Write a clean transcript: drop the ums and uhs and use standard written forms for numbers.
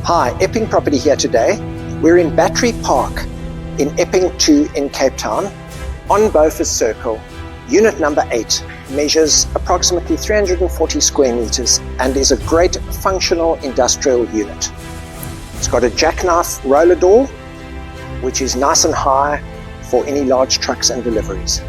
Hi, Epping Property here today. We're in Battery Park in Epping 2 in Cape Town on Beaufort Circle. Unit number 8 measures approximately 340 square meters and is a great functional industrial unit. It's got a jackknife roller door, which is nice and high for any large trucks and deliveries.